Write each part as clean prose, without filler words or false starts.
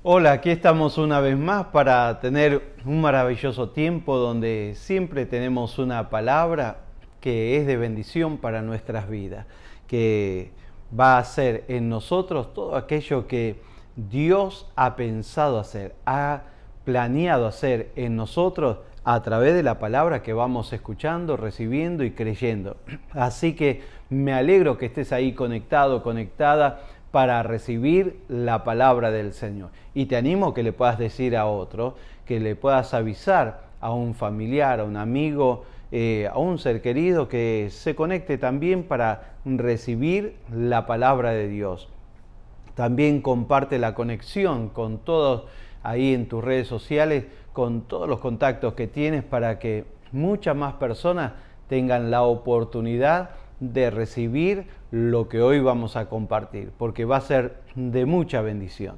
Hola, aquí estamos una vez más para tener un maravilloso tiempo donde siempre tenemos una palabra que es de bendición para nuestras vidas, que va a hacer en nosotros todo aquello que Dios ha pensado hacer, ha planeado hacer en nosotros a través de la palabra que vamos escuchando, recibiendo y creyendo. Así que me alegro que estés ahí conectado, conectada, para recibir la palabra del Señor. Y te animo que le puedas decir a otro, que le puedas avisar a un familiar, a un amigo, a un ser querido que se conecte también para recibir la palabra de Dios. También comparte la conexión con todos ahí en tus redes sociales, con todos los contactos que tienes para que muchas más personas tengan la oportunidad de recibir lo que hoy vamos a compartir, porque va a ser de mucha bendición.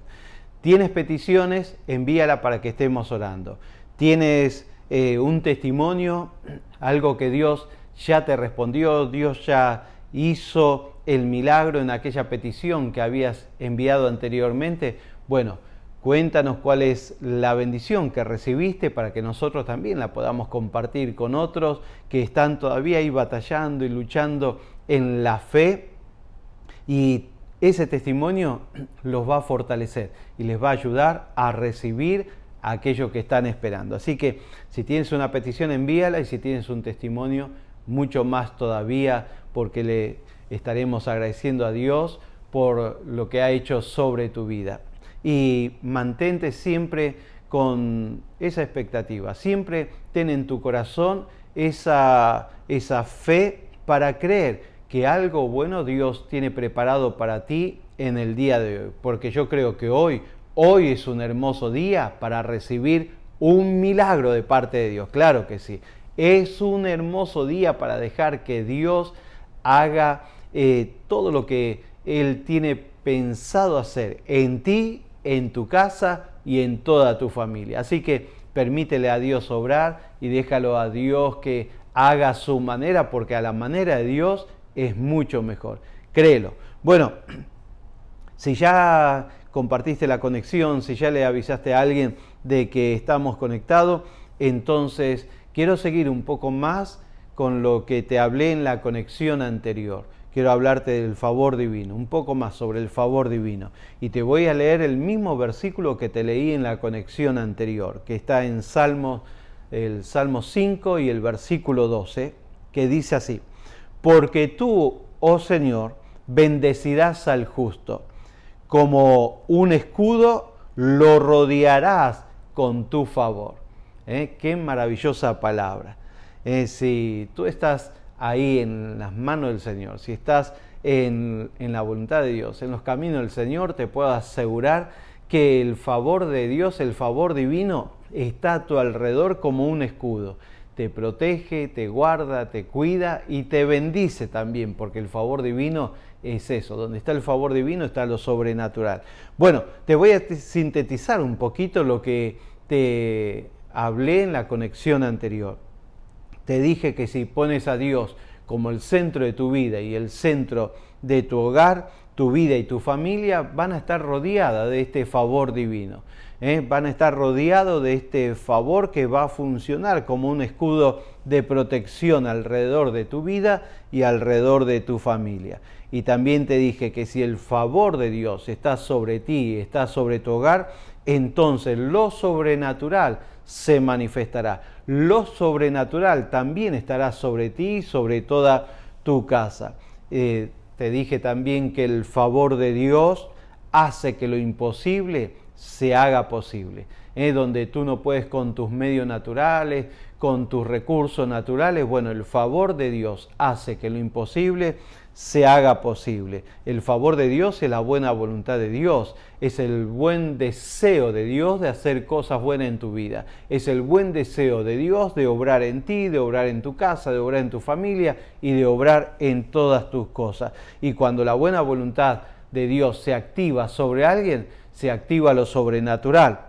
¿Tienes peticiones? Envíala para que estemos orando. ¿Tienes un testimonio? Algo que Dios ya te respondió, Dios ya hizo el milagro en aquella petición que habías enviado anteriormente. Bueno, cuéntanos cuál es la bendición que recibiste para que nosotros también la podamos compartir con otros que están todavía ahí batallando y luchando en la fe, y ese testimonio los va a fortalecer y les va a ayudar a recibir aquello que están esperando. Así que si tienes una petición, envíala, y si tienes un testimonio, mucho más todavía, porque le estaremos agradeciendo a Dios por lo que ha hecho sobre tu vida. Y mantente siempre con esa expectativa, siempre ten en tu corazón esa fe para creer que algo bueno Dios tiene preparado para ti en el día de hoy, porque yo creo que hoy es un hermoso día para recibir un milagro de parte de Dios, claro que sí, es un hermoso día para dejar que Dios haga todo lo que Él tiene pensado hacer en ti, en tu casa y en toda tu familia. Así que permítele a Dios obrar y déjalo a Dios que haga su manera, porque a la manera de Dios es mucho mejor. Créelo. Bueno, si ya compartiste la conexión, si ya le avisaste a alguien de que estamos conectados, entonces quiero seguir un poco más con lo que te hablé en la conexión anterior. Quiero hablarte del favor divino, un poco más sobre el favor divino. Y te voy a leer el mismo versículo que te leí en la conexión anterior, que está en el Salmo 5 y el versículo 12, que dice así: porque tú, oh Señor, bendecirás al justo, como un escudo lo rodearás con tu favor. Qué maravillosa palabra. Si tú estás ahí en las manos del Señor, si estás en la voluntad de Dios, en los caminos del Señor, te puedo asegurar que el favor de Dios, el favor divino, está a tu alrededor como un escudo. Te protege, te guarda, te cuida y te bendice también, porque el favor divino es eso. Donde está el favor divino está lo sobrenatural. Bueno, te voy a sintetizar un poquito lo que te hablé en la conexión anterior. Te dije que si pones a Dios como el centro de tu vida y el centro de tu hogar, tu vida y tu familia van a estar rodeadas de este favor divino. Van a estar rodeados de este favor que va a funcionar como un escudo de protección alrededor de tu vida y alrededor de tu familia. Y también te dije que si el favor de Dios está sobre ti, está sobre tu hogar, entonces lo sobrenatural se manifestará. Lo sobrenatural también estará sobre ti y sobre toda tu casa. Te dije también que el favor de Dios hace que lo imposible se haga posible. Donde tú no puedes con tus medios naturales, con tus recursos naturales, bueno, el favor de Dios hace que lo imposible se haga posible. El favor de Dios es la buena voluntad de Dios, es el buen deseo de Dios de hacer cosas buenas en tu vida, es el buen deseo de Dios de obrar en ti, de obrar en tu casa, de obrar en tu familia y de obrar en todas tus cosas. Y cuando la buena voluntad de Dios se activa sobre alguien, se activa lo sobrenatural.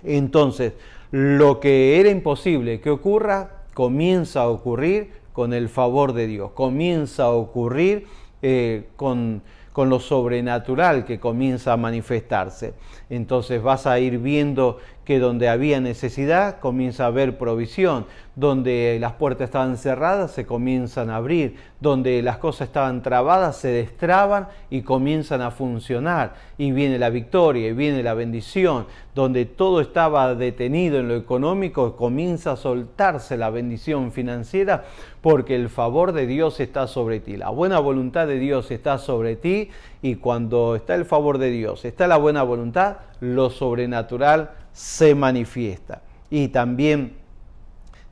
Entonces, lo que era imposible que ocurra, comienza a ocurrir con el favor de Dios. Comienza a ocurrir con con lo sobrenatural que comienza a manifestarse. Entonces vas a ir viendo que donde había necesidad comienza a haber provisión, donde las puertas estaban cerradas se comienzan a abrir, donde las cosas estaban trabadas se destraban y comienzan a funcionar, y viene la victoria y viene la bendición. Donde todo estaba detenido en lo económico, comienza a soltarse la bendición financiera, porque el favor de Dios está sobre ti, la buena voluntad de Dios está sobre ti, y cuando está el favor de Dios, está la buena voluntad, lo sobrenatural se manifiesta. Y también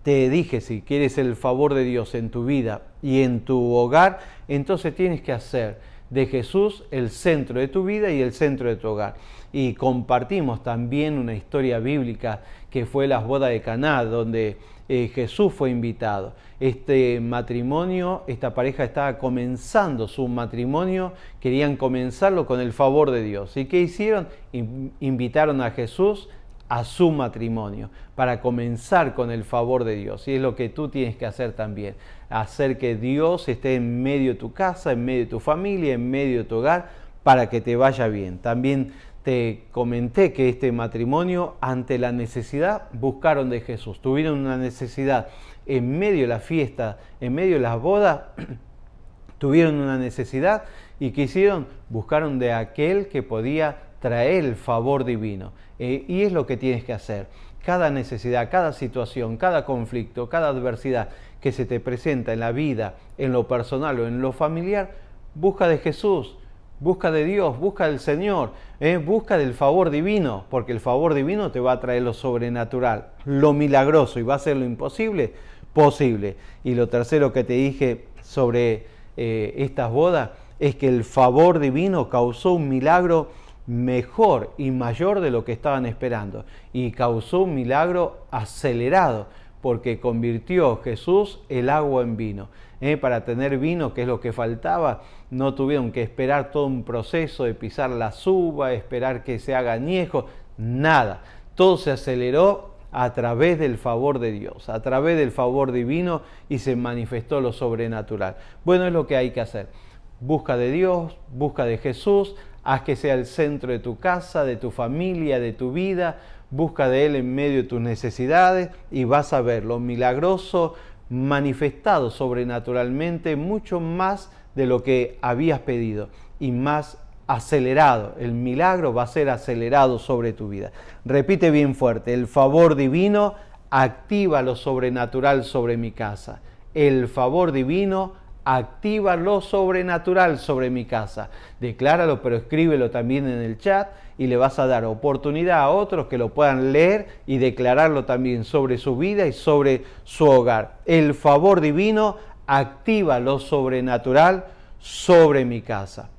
te dije, si quieres el favor de Dios en tu vida y en tu hogar, entonces tienes que hacer de Jesús el centro de tu vida y el centro de tu hogar. Y compartimos también una historia bíblica que fue las bodas de Caná, donde Jesús fue invitado. Este matrimonio, esta pareja estaba comenzando su matrimonio, querían comenzarlo con el favor de Dios. ¿Y qué hicieron? Invitaron a Jesús a su matrimonio para comenzar con el favor de Dios. Y es lo que tú tienes que hacer también, hacer que Dios esté en medio de tu casa, en medio de tu familia, en medio de tu hogar, para que te vaya bien. También te comenté que este matrimonio, ante la necesidad, buscaron de Jesús. Tuvieron una necesidad en medio de la fiesta, en medio de las bodas, tuvieron una necesidad, y ¿qué hicieron? Buscaron de aquel que podía traer el favor divino. Y es lo que tienes que hacer. Cada necesidad, cada situación, cada conflicto, cada adversidad que se te presenta en la vida, en lo personal o en lo familiar, busca de Jesús, busca de Dios, busca del Señor, busca del favor divino, porque el favor divino te va a traer lo sobrenatural, lo milagroso, y va a ser lo imposible, posible. Y lo tercero que te dije sobre estas bodas es que el favor divino causó un milagro mejor y mayor de lo que estaban esperando, y causó un milagro acelerado, porque convirtió Jesús el agua en vino. Para tener vino, que es lo que faltaba, no tuvieron que esperar todo un proceso de pisar la uva, esperar que se haga añejo, nada. Todo se aceleró a través del favor de Dios, a través del favor divino, y se manifestó lo sobrenatural. Bueno, es lo que hay que hacer. Busca de Dios, busca de Jesús, haz que sea el centro de tu casa, de tu familia, de tu vida, busca de Él en medio de tus necesidades, y vas a ver lo milagroso manifestado sobrenaturalmente, mucho más de lo que habías pedido y más acelerado. El milagro va a ser acelerado sobre tu vida. Repite bien fuerte: el favor divino activa lo sobrenatural sobre mi casa. El favor divino activa lo sobrenatural sobre mi casa. Decláralo, pero escríbelo también en el chat, y le vas a dar oportunidad a otros que lo puedan leer y declararlo también sobre su vida y sobre su hogar. El favor divino activa lo sobrenatural sobre mi casa.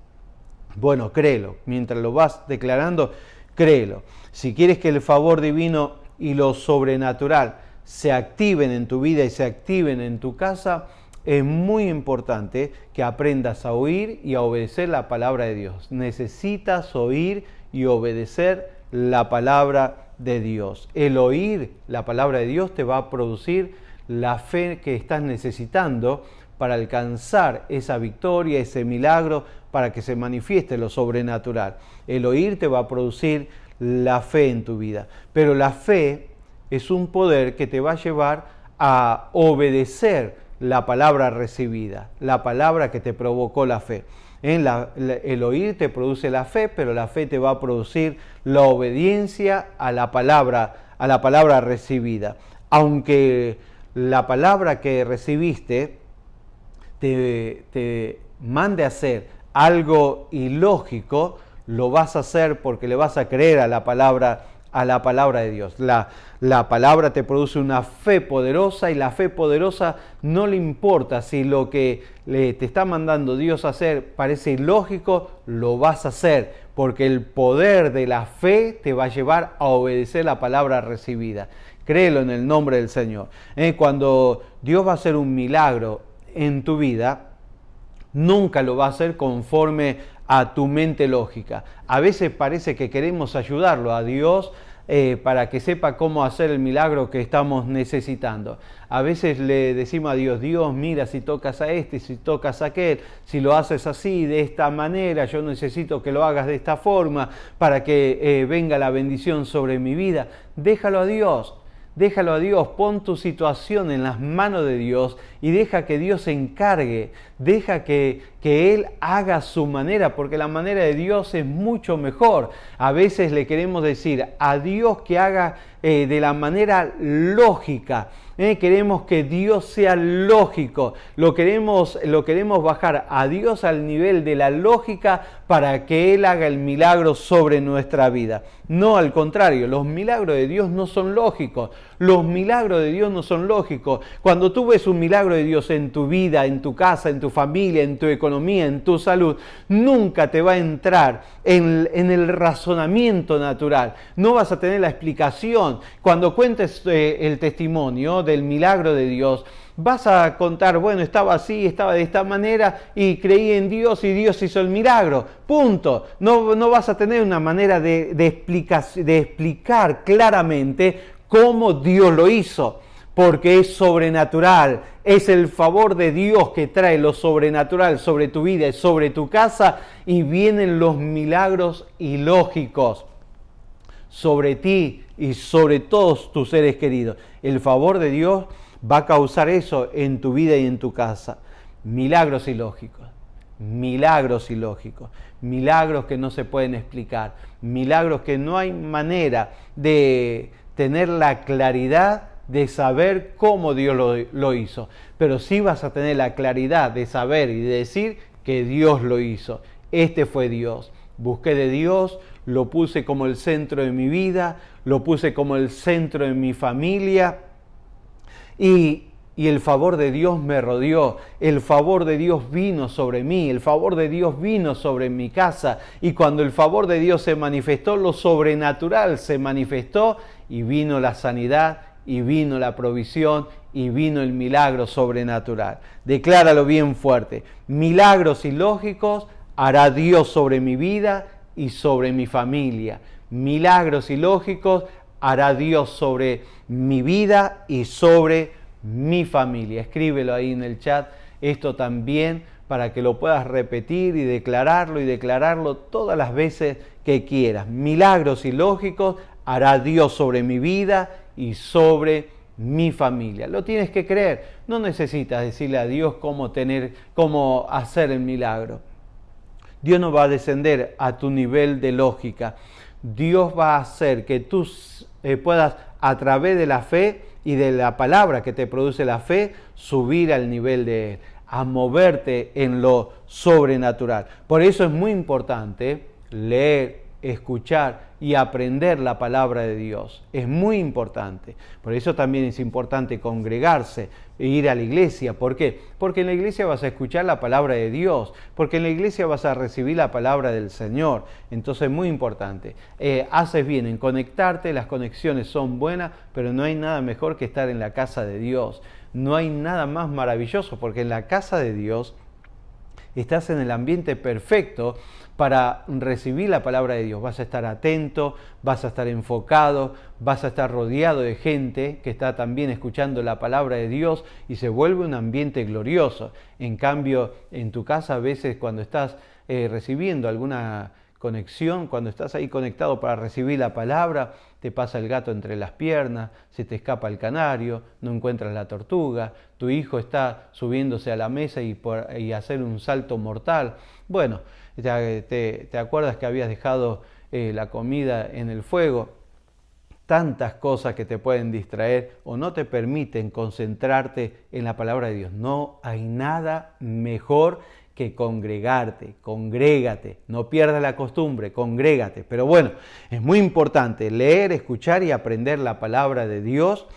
Bueno, créelo. Mientras lo vas declarando, créelo. Si quieres que el favor divino y lo sobrenatural se activen en tu vida y se activen en tu casa, es muy importante que aprendas a oír y a obedecer la palabra de Dios. Necesitas oír y obedecer la palabra de Dios. El oír la palabra de Dios te va a producir la fe que estás necesitando para alcanzar esa victoria, ese milagro, para que se manifieste lo sobrenatural. El oír te va a producir la fe en tu vida. Pero la fe es un poder que te va a llevar a obedecer la palabra recibida, la palabra que te provocó la fe. El oír te produce la fe, pero la fe te va a producir la obediencia a la palabra recibida. Aunque la palabra que recibiste te mande a hacer algo ilógico, lo vas a hacer porque le vas a creer a la palabra de Dios. La palabra te produce una fe poderosa, y la fe poderosa no le importa si lo que te está mandando Dios a hacer parece ilógico, lo vas a hacer, porque el poder de la fe te va a llevar a obedecer la palabra recibida. Créelo en el nombre del Señor. Cuando Dios va a hacer un milagro en tu vida, nunca lo va a hacer conforme a tu mente lógica. A veces parece que queremos ayudarlo a Dios para que sepa cómo hacer el milagro que estamos necesitando. A veces le decimos a Dios, Dios, mira, si tocas a este, si tocas a aquel, si lo haces así, de esta manera, yo necesito que lo hagas de esta forma para que venga la bendición sobre mi vida. Déjalo a Dios. Déjalo a Dios, pon tu situación en las manos de Dios y deja que Dios se encargue, deja que Él haga su manera, porque la manera de Dios es mucho mejor. A veces le queremos decir a Dios que haga de la manera lógica. Queremos que Dios sea lógico, lo queremos bajar a Dios al nivel de la lógica para que Él haga el milagro sobre nuestra vida. No, al contrario, los milagros de Dios no son lógicos. Los milagros de Dios no son lógicos. Cuando tú ves un milagro de Dios en tu vida, en tu casa, en tu familia, en tu economía, en tu salud, nunca te va a entrar en el razonamiento natural. No vas a tener la explicación. Cuando cuentes el testimonio del milagro de Dios, vas a contar, bueno, estaba así, estaba de esta manera y creí en Dios y Dios hizo el milagro. Punto. No vas a tener una manera de explicar claramente cómo Dios lo hizo, porque es sobrenatural. Es el favor de Dios que trae lo sobrenatural sobre tu vida y sobre tu casa, y vienen los milagros ilógicos sobre ti y sobre todos tus seres queridos. El favor de Dios va a causar eso en tu vida y en tu casa. Milagros ilógicos, milagros ilógicos, milagros que no se pueden explicar, milagros que no hay manera de tener la claridad de saber cómo Dios lo hizo. Pero sí vas a tener la claridad de saber y de decir que Dios lo hizo. Este fue Dios. Busqué de Dios, lo puse como el centro de mi vida, lo puse como el centro de mi familia y el favor de Dios me rodeó, el favor de Dios vino sobre mí, el favor de Dios vino sobre mi casa, y cuando el favor de Dios se manifestó, lo sobrenatural se manifestó y vino la sanidad y vino la provisión y vino el milagro sobrenatural. Decláralo bien fuerte: milagros ilógicos hará Dios sobre mi vida y sobre mi familia. Milagros ilógicos hará Dios sobre mi vida y sobre mi familia. Escríbelo ahí en el chat, esto también, para que lo puedas repetir y declararlo todas las veces que quieras. Milagros ilógicos hará Dios sobre mi vida y sobre mi familia. Lo tienes que creer. No necesitas decirle a Dios cómo hacer el milagro. Dios no va a descender a tu nivel de lógica. Dios va a hacer que tú puedas, a través de la fe y de la palabra que te produce la fe, subir al nivel de Él, a moverte en lo sobrenatural. Por eso es muy importante leer, escuchar y aprender la palabra de Dios. Es muy importante. Por eso también es importante congregarse e ir a la iglesia. ¿Por qué? Porque en la iglesia vas a escuchar la palabra de Dios, porque en la iglesia vas a recibir la palabra del Señor. Entonces es muy importante. Haces bien en conectarte, las conexiones son buenas, pero no hay nada mejor que estar en la casa de Dios. No hay nada más maravilloso, porque en la casa de Dios estás en el ambiente perfecto para recibir la palabra de Dios. Vas a estar atento, vas a estar enfocado, vas a estar rodeado de gente que está también escuchando la palabra de Dios y se vuelve un ambiente glorioso. En cambio, en tu casa a veces cuando estás recibiendo alguna conexión, cuando estás ahí conectado para recibir la palabra, te pasa el gato entre las piernas, se te escapa el canario, no encuentras la tortuga, tu hijo está subiéndose a la mesa y hacer un salto mortal. Bueno, te acuerdas que habías dejado la comida en el fuego. Tantas cosas que te pueden distraer o no te permiten concentrarte en la palabra de Dios. No hay nada mejor que congregarte, congrégate, no pierdas la costumbre, congrégate. Pero bueno, es muy importante leer, escuchar y aprender la palabra de Dios,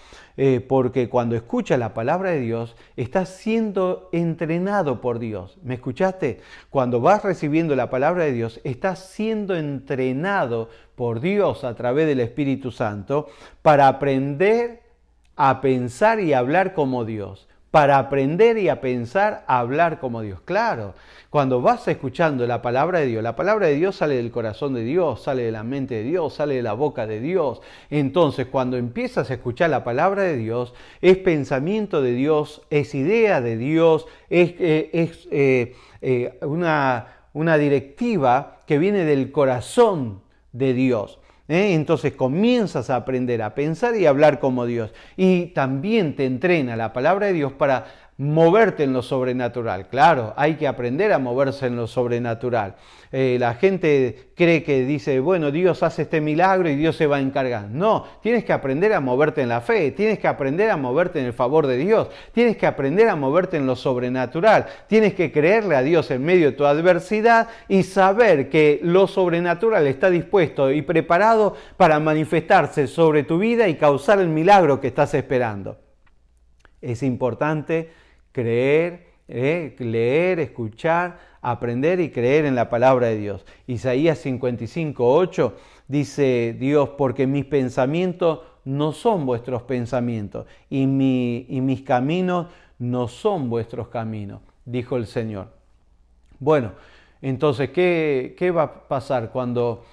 porque cuando escuchas la palabra de Dios, estás siendo entrenado por Dios. ¿Me escuchaste? Cuando vas recibiendo la palabra de Dios, estás siendo entrenado por Dios a través del Espíritu Santo para aprender a pensar y hablar como Dios. para aprender y a pensar, a hablar como Dios. Claro, cuando vas escuchando la palabra de Dios sale del corazón de Dios, sale de la mente de Dios, sale de la boca de Dios. Entonces, cuando empiezas a escuchar la palabra de Dios, es pensamiento de Dios, es idea de Dios, es una directiva que viene del corazón de Dios. Entonces comienzas a aprender a pensar y a hablar como Dios. Y también te entrena la palabra de Dios para moverte en lo sobrenatural. Claro, hay que aprender a moverse en lo sobrenatural. La gente cree que dice, bueno, Dios hace este milagro y Dios se va a encargar. No, tienes que aprender a moverte en la fe, tienes que aprender a moverte en el favor de Dios, tienes que aprender a moverte en lo sobrenatural, tienes que creerle a Dios en medio de tu adversidad y saber que lo sobrenatural está dispuesto y preparado para manifestarse sobre tu vida y causar el milagro que estás esperando. Es importante creer, leer, escuchar, aprender y creer en la palabra de Dios. Isaías 55:8 dice Dios, porque mis pensamientos no son vuestros pensamientos y mis caminos no son vuestros caminos, dijo el Señor. Bueno, entonces, ¿qué va a pasar cuando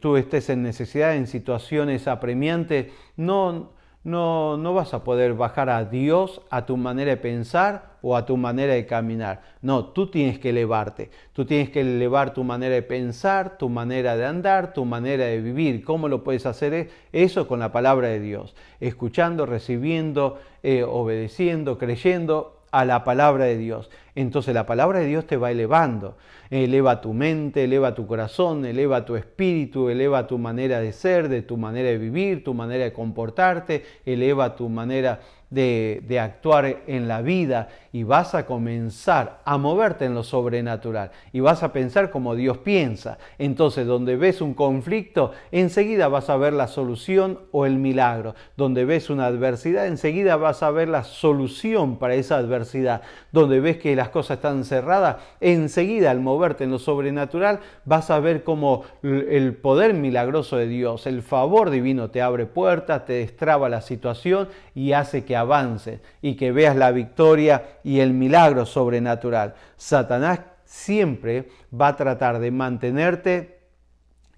tú estés en necesidad, en situaciones apremiantes? No vas a poder bajar a Dios a tu manera de pensar o a tu manera de caminar. No, tú tienes que elevarte. Tú tienes que elevar tu manera de pensar, tu manera de andar, tu manera de vivir. ¿Cómo lo puedes hacer eso? Con la palabra de Dios. Escuchando, recibiendo, obedeciendo, creyendo a la palabra de Dios. Entonces la palabra de Dios te va elevando. Eleva tu mente, eleva tu corazón, eleva tu espíritu, eleva tu manera de ser, de tu manera de vivir, tu manera de comportarte, eleva tu manera de actuar en la vida y vas a comenzar a moverte en lo sobrenatural y vas a pensar como Dios piensa. Entonces, donde ves un conflicto, enseguida vas a ver la solución o el milagro. Donde ves una adversidad, enseguida vas a ver la solución para esa adversidad. Donde ves que las cosas están cerradas, enseguida al moverte en lo sobrenatural vas a ver cómo el poder milagroso de Dios, el favor divino te abre puertas, te destraba la situación y hace que avances y que veas la victoria y el milagro sobrenatural. Satanás siempre va a tratar de mantenerte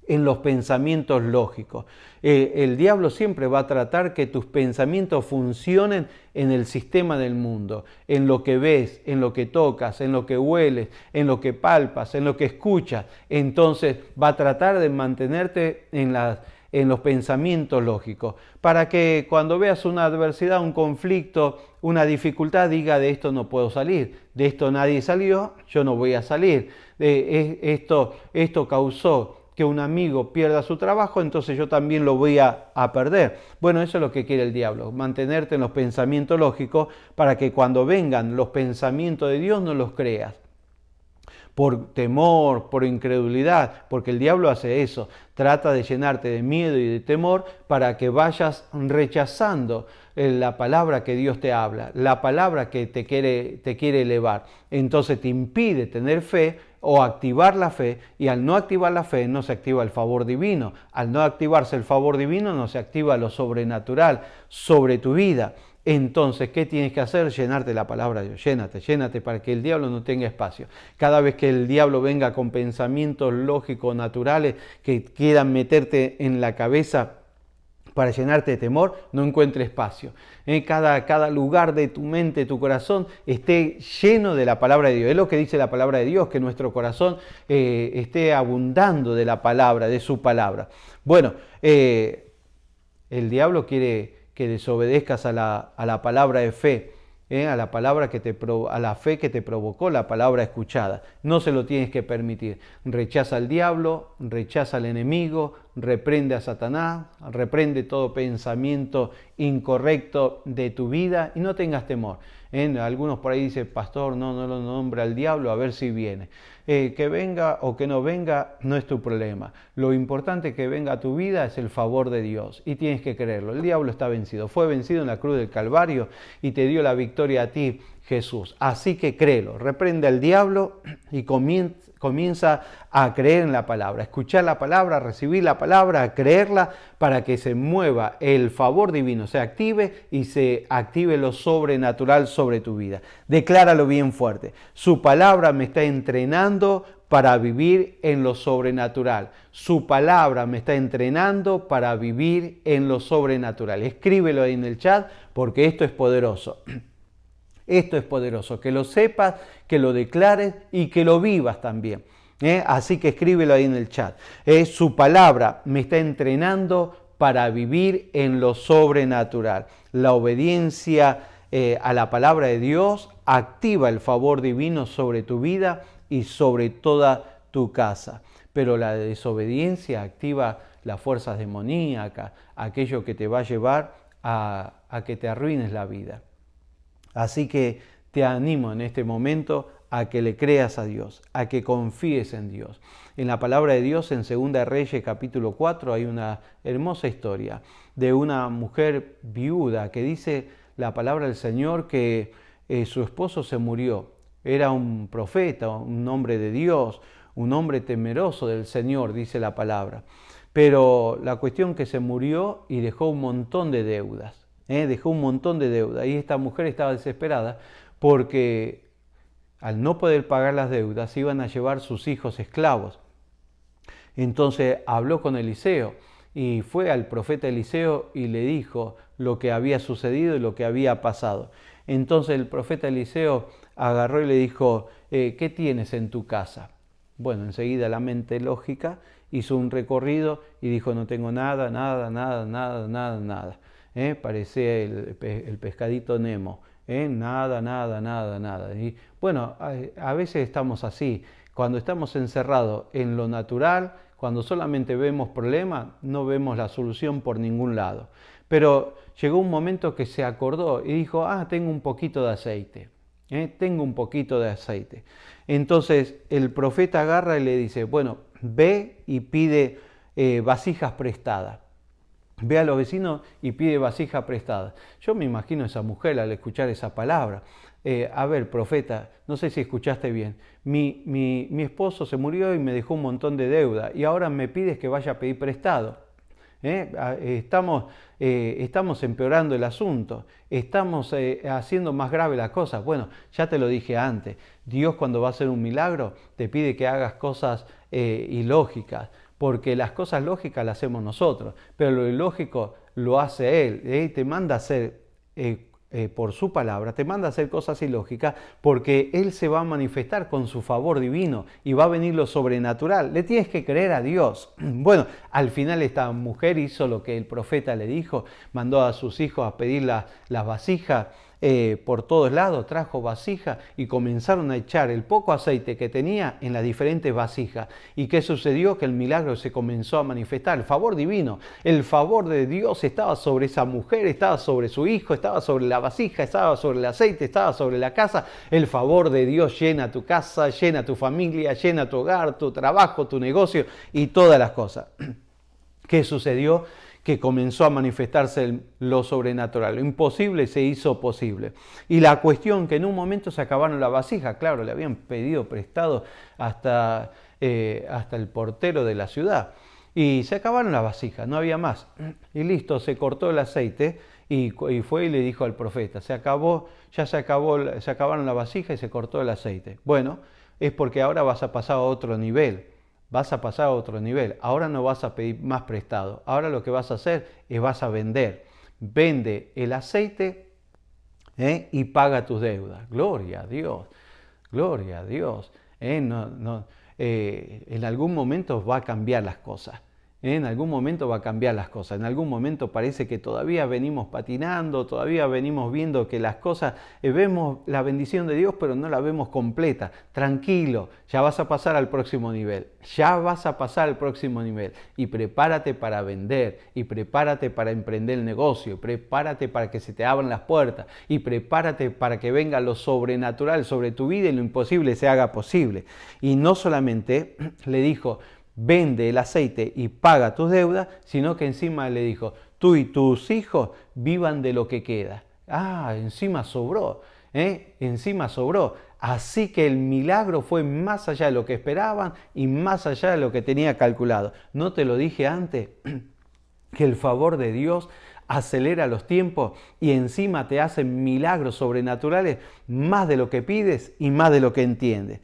en los pensamientos lógicos. El diablo siempre va a tratar que tus pensamientos funcionen en el sistema del mundo, en lo que ves, en lo que tocas, en lo que hueles, en lo que palpas, en lo que escuchas. Entonces va a tratar de mantenerte en los pensamientos lógicos, para que cuando veas una adversidad, un conflicto, una dificultad, diga, de esto no puedo salir, de esto nadie salió, yo no voy a salir, esto causó que un amigo pierda su trabajo, entonces yo también lo voy a perder. Bueno, eso es lo que quiere el diablo, mantenerte en los pensamientos lógicos para que cuando vengan los pensamientos de Dios no los creas. Por temor, por incredulidad, porque el diablo hace eso, trata de llenarte de miedo y de temor para que vayas rechazando la palabra que Dios te habla, la palabra que te quiere elevar. Entonces te impide tener fe o activar la fe, y al no activar la fe no se activa el favor divino. Al no activarse el favor divino no se activa lo sobrenatural sobre tu vida. Entonces, ¿qué tienes que hacer? Llenarte la palabra de Dios. Llénate para que el diablo no tenga espacio. Cada vez que el diablo venga con pensamientos lógicos, naturales, que quieran meterte en la cabeza para llenarte de temor, no encuentre espacio. Cada lugar de tu mente, tu corazón, esté lleno de la palabra de Dios. Es lo que dice la palabra de Dios, que nuestro corazón esté abundando de la palabra, de su palabra. Bueno, el diablo quiere que desobedezcas a la palabra de fe, a la fe que te provocó la palabra escuchada. No se lo tienes que permitir. Rechaza al diablo, rechaza al enemigo, reprende a Satanás, reprende todo pensamiento incorrecto de tu vida y no tengas temor. Algunos por ahí dicen, pastor, no lo nombre al diablo, a ver si viene. Que venga o que no venga no es tu problema. Lo importante que venga a tu vida es el favor de Dios y tienes que creerlo. El diablo está vencido, fue vencido en la cruz del Calvario y te dio la victoria a ti Jesús. Así que créelo, reprende al diablo y comienza a creer en la palabra, a escuchar la palabra, a recibir la palabra, a creerla para que se mueva el favor divino, se active y se active lo sobrenatural sobre tu vida. Decláralo bien fuerte. Su palabra me está entrenando para vivir en lo sobrenatural. Su palabra me está entrenando para vivir en lo sobrenatural. Escríbelo ahí en el chat porque esto es poderoso. Esto es poderoso, que lo sepas, que lo declares y que lo vivas también. Así que escríbelo ahí en el chat. Su palabra me está entrenando para vivir en lo sobrenatural. La obediencia a la palabra de Dios activa el favor divino sobre tu vida y sobre toda tu casa. Pero la desobediencia activa las fuerzas demoníacas, aquello que te va a llevar a que te arruines la vida. Así que te animo en este momento a que le creas a Dios, a que confíes en Dios. En la palabra de Dios, en 2 Reyes capítulo 4, hay una hermosa historia de una mujer viuda que dice la palabra del Señor que su esposo se murió. Era un profeta, un hombre de Dios, un hombre temeroso del Señor, dice la palabra. Pero la cuestión que se murió y dejó un montón de deudas. Dejó un montón de deuda y esta mujer estaba desesperada porque al no poder pagar las deudas iban a llevar sus hijos esclavos. Entonces habló con Eliseo y fue al profeta Eliseo y le dijo lo que había sucedido y lo que había pasado. Entonces el profeta Eliseo agarró y le dijo, ¿qué tienes en tu casa? Bueno, enseguida la mente lógica hizo un recorrido y dijo, no tengo nada. Parecía el pescadito Nemo, nada. Y bueno, a veces estamos así, cuando estamos encerrados en lo natural, cuando solamente vemos problemas, no vemos la solución por ningún lado. Pero llegó un momento que se acordó y dijo, tengo un poquito de aceite, tengo un poquito de aceite. Entonces el profeta agarra y le dice, bueno, ve y pide vasijas prestadas. Ve a los vecinos y pide vasija prestada. Yo me imagino a esa mujer al escuchar esa palabra. A ver, profeta, no sé si escuchaste bien. Mi esposo se murió y me dejó un montón de deuda y ahora me pides que vaya a pedir prestado. Estamos empeorando el asunto, estamos haciendo más grave las cosas. Bueno, ya te lo dije antes, Dios cuando va a hacer un milagro te pide que hagas cosas ilógicas. Porque las cosas lógicas las hacemos nosotros, pero lo ilógico lo hace Él. Te manda a hacer, por su palabra, te manda a hacer cosas ilógicas porque Él se va a manifestar con su favor divino y va a venir lo sobrenatural. Le tienes que creer a Dios. Bueno, al final esta mujer hizo lo que el profeta le dijo, mandó a sus hijos a pedir las vasijas. Por todos lados, trajo vasijas y comenzaron a echar el poco aceite que tenía en las diferentes vasijas. ¿Y qué sucedió? Que el milagro se comenzó a manifestar, el favor divino, el favor de Dios estaba sobre esa mujer, estaba sobre su hijo, estaba sobre la vasija, estaba sobre el aceite, estaba sobre la casa. El favor de Dios llena tu casa, llena tu familia, llena tu hogar, tu trabajo, tu negocio y todas las cosas. ¿Qué sucedió? Que comenzó a manifestarse lo sobrenatural. Lo imposible se hizo posible. Y la cuestión que en un momento se acabaron las vasijas, claro, le habían pedido prestado hasta el portero de la ciudad. Y se acabaron las vasijas, no había más. Y listo, se cortó el aceite y fue y le dijo al profeta, se acabaron las vasijas y se cortó el aceite. Bueno, es porque ahora vas a pasar a otro nivel. Vas a pasar a otro nivel. Ahora no vas a pedir más prestado. Ahora lo que vas a hacer es vas a vender. Vende el aceite y paga tus deudas. Gloria a Dios. Gloria a Dios. En algún momento va a cambiar las cosas. En algún momento va a cambiar las cosas. En algún momento parece que todavía venimos patinando, todavía venimos viendo que las cosas, vemos la bendición de Dios, pero no la vemos completa. Tranquilo, ya vas a pasar al próximo nivel. Ya vas a pasar al próximo nivel. Y prepárate para vender, y prepárate para emprender el negocio, prepárate para que se te abran las puertas, y prepárate para que venga lo sobrenatural sobre tu vida y lo imposible se haga posible. Y no solamente le dijo, vende el aceite y paga tus deudas, sino que encima le dijo, tú y tus hijos vivan de lo que queda. Encima sobró. Encima sobró. Así que el milagro fue más allá de lo que esperaban y más allá de lo que tenía calculado. ¿No te lo dije antes? Que el favor de Dios acelera los tiempos y encima te hace milagros sobrenaturales más de lo que pides y más de lo que entiendes.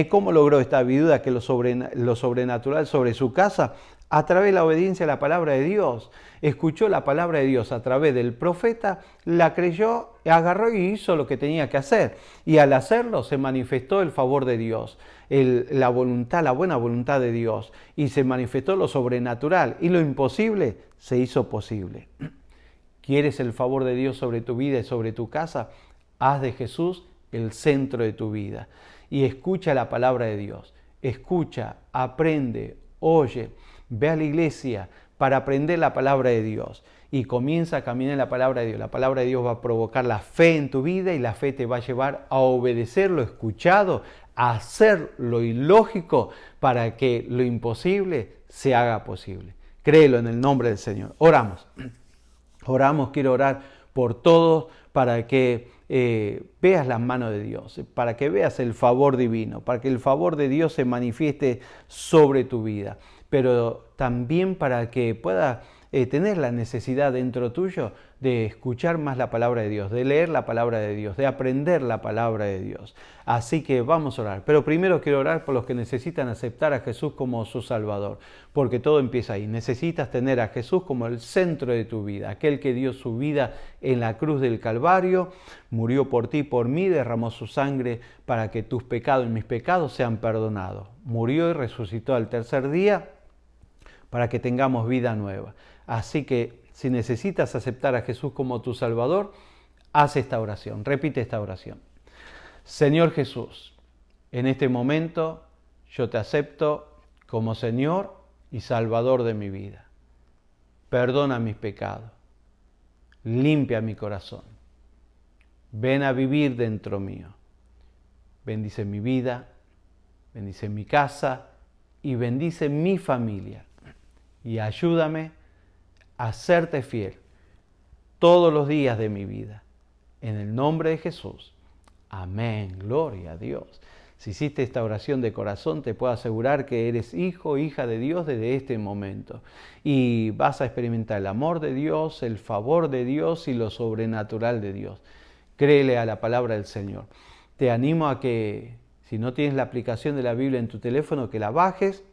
¿Cómo logró esta viuda que lo sobrenatural sobre su casa? A través de la obediencia a la palabra de Dios. Escuchó la palabra de Dios a través del profeta, la creyó, agarró y hizo lo que tenía que hacer. Y al hacerlo se manifestó el favor de Dios, la buena voluntad de Dios. Y se manifestó lo sobrenatural. Y lo imposible se hizo posible. ¿Quieres el favor de Dios sobre tu vida y sobre tu casa? Haz de Jesús el centro de tu vida. Y escucha la palabra de Dios. Escucha, aprende, oye. Ve a la iglesia para aprender la palabra de Dios y comienza a caminar en la palabra de Dios. La palabra de Dios va a provocar la fe en tu vida y la fe te va a llevar a obedecer lo escuchado, a hacer lo ilógico para que lo imposible se haga posible. Créelo en el nombre del Señor. Oramos. Oramos, quiero orar por todos para que veas las manos de Dios, para que veas el favor divino, para que el favor de Dios se manifieste sobre tu vida, pero también para que puedas tener la necesidad dentro tuyo de escuchar más la palabra de Dios, de leer la palabra de Dios, de aprender la palabra de Dios. Así que vamos a orar. Pero primero quiero orar por los que necesitan aceptar a Jesús como su Salvador, porque todo empieza ahí. Necesitas tener a Jesús como el centro de tu vida, aquel que dio su vida en la cruz del Calvario, murió por ti, por mí, derramó su sangre para que tus pecados y mis pecados sean perdonados. Murió y resucitó al tercer día para que tengamos vida nueva. Así que si necesitas aceptar a Jesús como tu Salvador, haz esta oración, repite esta oración. Señor Jesús, en este momento yo te acepto como Señor y Salvador de mi vida. Perdona mis pecados, limpia mi corazón, ven a vivir dentro mío. Bendice mi vida, bendice mi casa y bendice mi familia. Y ayúdame a serte fiel todos los días de mi vida. En el nombre de Jesús. Amén. Gloria a Dios. Si hiciste esta oración de corazón, te puedo asegurar que eres hijo o hija de Dios desde este momento. Y vas a experimentar el amor de Dios, el favor de Dios y lo sobrenatural de Dios. Créele a la palabra del Señor. Te animo a que, si no tienes la aplicación de la Biblia en tu teléfono, que la bajes,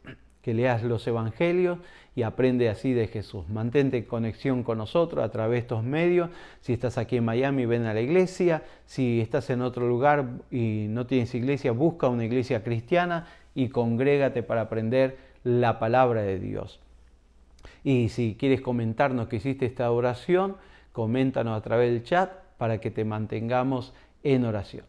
que leas los evangelios y aprende así de Jesús. Mantente en conexión con nosotros a través de estos medios. Si estás aquí en Miami, ven a la iglesia. Si estás en otro lugar y no tienes iglesia, busca una iglesia cristiana y congrégate para aprender la palabra de Dios. Y si quieres comentarnos que hiciste esta oración, coméntanos a través del chat para que te mantengamos en oración.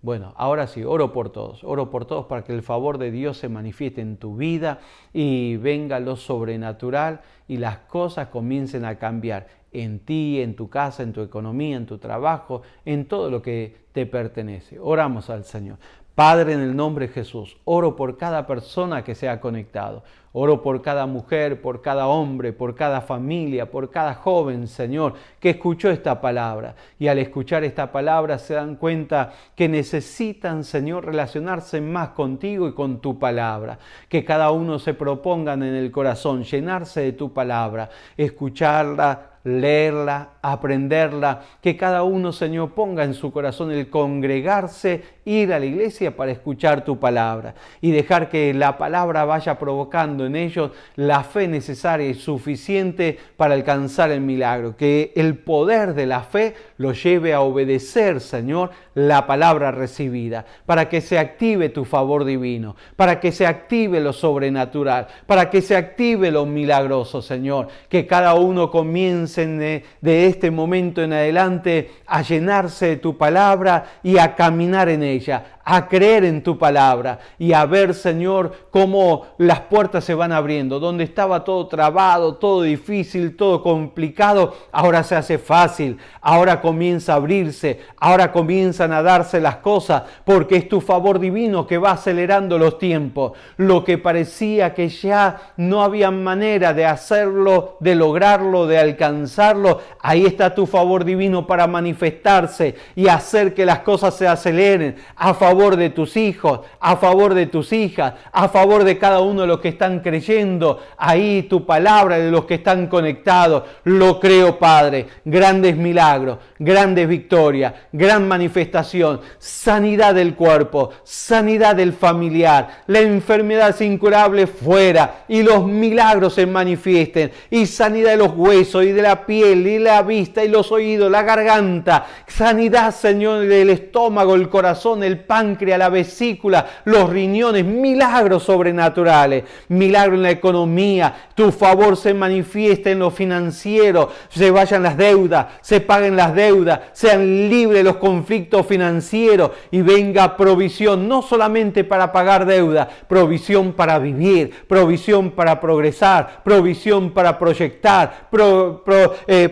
Bueno, ahora sí, oro por todos para que el favor de Dios se manifieste en tu vida y venga lo sobrenatural y las cosas comiencen a cambiar en ti, en tu casa, en tu economía, en tu trabajo, en todo lo que te pertenece. Oramos al Señor. Padre, en el nombre de Jesús, oro por cada persona que se ha conectado. Oro por cada mujer, por cada hombre, por cada familia, por cada joven, Señor, que escuchó esta palabra. Y al escuchar esta palabra se dan cuenta que necesitan, Señor, relacionarse más contigo y con tu palabra. Que cada uno se propongan en el corazón llenarse de tu palabra, escucharla, leerla, aprenderla, que cada uno, Señor, ponga en su corazón el congregarse, ir a la iglesia para escuchar tu palabra y dejar que la palabra vaya provocando en ellos la fe necesaria y suficiente para alcanzar el milagro, que el poder de la fe los lleve a obedecer, Señor, la palabra recibida, para que se active tu favor divino, para que se active lo sobrenatural, para que se active lo milagroso, Señor, que cada uno comience de este momento en adelante a llenarse de tu palabra y a caminar en ella, a creer en tu palabra y a ver, Señor, cómo las puertas se van abriendo. Donde estaba todo trabado, todo difícil, todo complicado, ahora se hace fácil, ahora comienza a abrirse, ahora comienzan a darse las cosas, porque es tu favor divino que va acelerando los tiempos. Lo que parecía que ya no había manera de hacerlo, de lograrlo, de alcanzarlo, ahí está tu favor divino para manifestarse y hacer que las cosas se aceleren a favor de tus hijos, a favor de tus hijas, a favor de cada uno de los que están creyendo ahí tu palabra, de los que están conectados. Lo creo, Padre. Grandes milagros, grandes victorias, gran manifestación, sanidad del cuerpo, sanidad del familiar, la enfermedad incurable fuera y los milagros se manifiesten, y sanidad de los huesos y de la piel y la vista y los oídos, la garganta, sanidad, Señor, del estómago, el corazón, el páncreas, la vesícula, los riñones, milagros sobrenaturales, milagros en la economía, tu favor se manifiesta en lo financiero, se vayan las deudas, se paguen las deudas, sean libres los conflictos financieros y venga provisión, no solamente para pagar deuda, provisión para vivir, provisión para progresar, provisión para proyectar,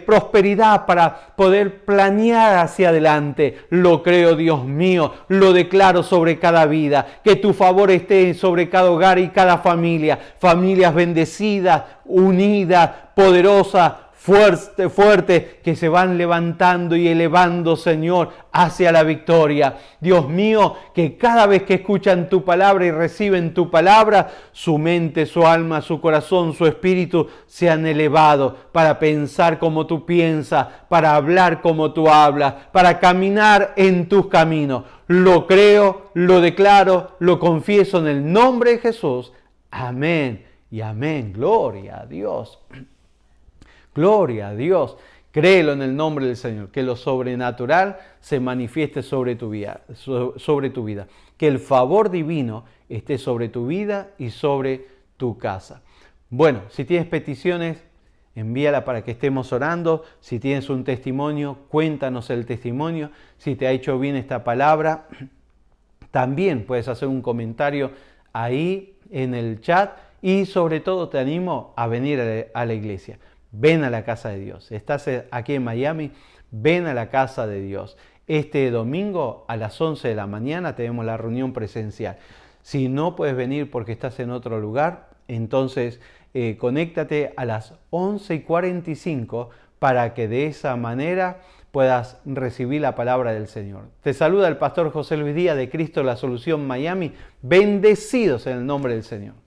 prosperidad para poder planear hacia adelante. Lo creo, Dios mío, lo declaro sobre cada vida, que tu favor esté sobre cada hogar y cada familia, familias bendecidas, unidas, poderosas, fuerte, que se van levantando y elevando, Señor, hacia la victoria. Dios mío, que cada vez que escuchan tu palabra y reciben tu palabra, su mente, su alma, su corazón, su espíritu sean elevados para pensar como tú piensas, para hablar como tú hablas, para caminar en tus caminos. Lo creo, lo declaro, lo confieso en el nombre de Jesús. Amén y amén. Gloria a Dios. Gloria a Dios. Créelo en el nombre del Señor, que lo sobrenatural se manifieste sobre tu vida, que el favor divino esté sobre tu vida y sobre tu casa. Bueno, si tienes peticiones, envíala para que estemos orando. Si tienes un testimonio, cuéntanos el testimonio. Si te ha hecho bien esta palabra, también puedes hacer un comentario ahí en el chat, y sobre todo te animo a venir a la iglesia. Ven a la casa de Dios. Estás aquí en Miami, ven a la casa de Dios. Este domingo a las 11 de la mañana tenemos la reunión presencial. Si no puedes venir porque estás en otro lugar, entonces conéctate a las 11:45 para que de esa manera puedas recibir la palabra del Señor. Te saluda el pastor José Luis Díaz de Cristo La Solución Miami. Bendecidos en el nombre del Señor.